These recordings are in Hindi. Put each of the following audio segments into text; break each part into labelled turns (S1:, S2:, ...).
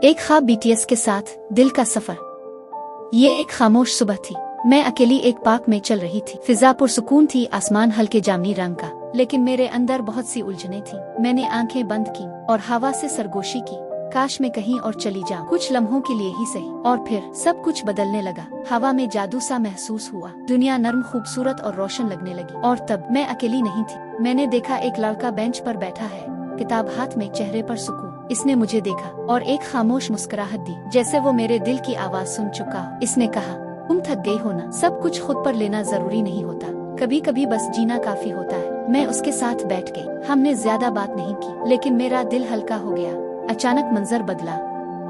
S1: एक ख्वाब बीटीएस के साथ दिल का सफर। ये एक खामोश सुबह थी। मैं अकेली एक पार्क में चल रही थी। फिजा पुरसुकून थी, आसमान हल्के जामुनी रंग का, लेकिन मेरे अंदर बहुत सी उलझने थी। मैंने आंखें बंद की और हवा से सरगोशी की। काश मैं कहीं और चली जाऊं, कुछ लम्हों के लिए ही सही। और फिर सब कुछ बदलने लगा। हवा में जादू सा महसूस हुआ। दुनिया नर्म, खूबसूरत और रोशन लगने लगी। और तब मैं अकेली नहीं थी। मैंने देखा एक लड़का बेंच पर बैठा है, किताब हाथ में, चेहरे पर सुकून। इसने मुझे देखा और एक खामोश मुस्कुराहट दी, जैसे वो मेरे दिल की आवाज सुन चुका हो। इसने कहा, तुम थक गई हो ना? सब कुछ खुद पर लेना जरूरी नहीं होता, कभी कभी बस जीना काफी होता है। मैं उसके साथ बैठ गई। हमने ज्यादा बात नहीं की, लेकिन मेरा दिल हल्का हो गया। अचानक मंजर बदला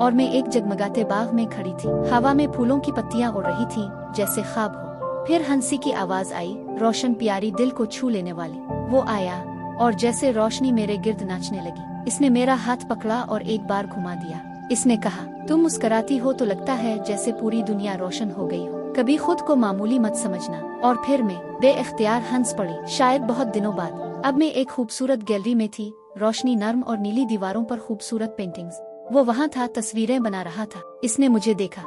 S1: और मैं एक जगमगाते बाग में खड़ी थी। हवा में फूलों की पत्तियां उड़ रही थी, जैसे ख्वाब हो। फिर हंसी की आवाज आई, रोशन, प्यारी, दिल को छू लेने वाली। वो आया और जैसे रोशनी मेरे गिर्द नाचने लगी। इसने मेरा हाथ पकड़ा और एक बार घुमा दिया। इसने कहा, तुम मुस्कुराती हो तो लगता है जैसे पूरी दुनिया रोशन हो गई हो। कभी खुद को मामूली मत समझना। और फिर मैं बेइख्तियार हंस पड़ी, शायद बहुत दिनों बाद। अब मैं एक खूबसूरत गैलरी में थी, रोशनी नर्म और नीली दीवारों पर खूबसूरत पेंटिंग्स। वो वहाँ था, तस्वीरें बना रहा था। इसने मुझे देखा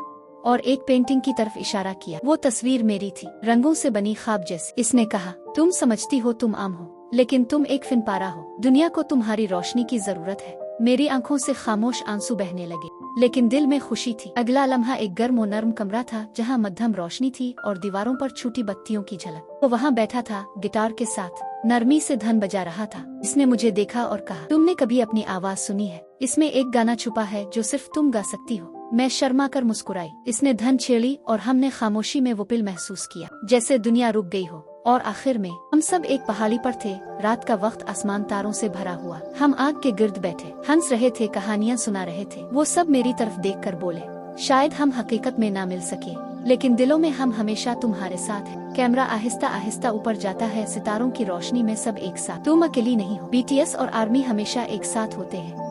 S1: और एक पेंटिंग की तरफ इशारा किया। वो तस्वीर मेरी थी, रंगों से बनी, ख्वाब जैसी। इसने कहा, तुम समझती हो तुम आम हो, लेकिन तुम एक फिनपारा हो। दुनिया को तुम्हारी रोशनी की जरूरत है। मेरी आंखों से खामोश आंसू बहने लगे, लेकिन दिल में खुशी थी। अगला लम्हा एक गर्म और नर्म कमरा था, जहाँ मध्यम रोशनी थी और दीवारों पर छोटी बत्तियों की झलक। वो वहाँ बैठा था, गिटार के साथ, नरमी से धन बजा रहा था। इसने मुझे देखा और कहा, तुमने कभी अपनी आवाज सुनी है? इसमें एक गाना छुपा है जो सिर्फ तुम गा सकती हो। मैं शर्मा कर मुस्कुराई। इसने धन छेड़ी और हमने खामोशी में वो पल महसूस किया, जैसे दुनिया रुक गई हो। और आखिर में हम सब एक पहाड़ी पर थे। रात का वक्त, आसमान तारों से भरा हुआ। हम आग के गिर्द बैठे, हंस रहे थे, कहानियां सुना रहे थे। वो सब मेरी तरफ देखकर बोले, शायद हम हकीकत में ना मिल सके, लेकिन दिलों में हम हमेशा तुम्हारे साथ हैं। कैमरा आहिस्ता आहिस्ता ऊपर जाता है, सितारों की रोशनी में सब एक साथ। तुम अकेली नहीं हो, बीटीएस और आर्मी हमेशा एक साथ होते हैं।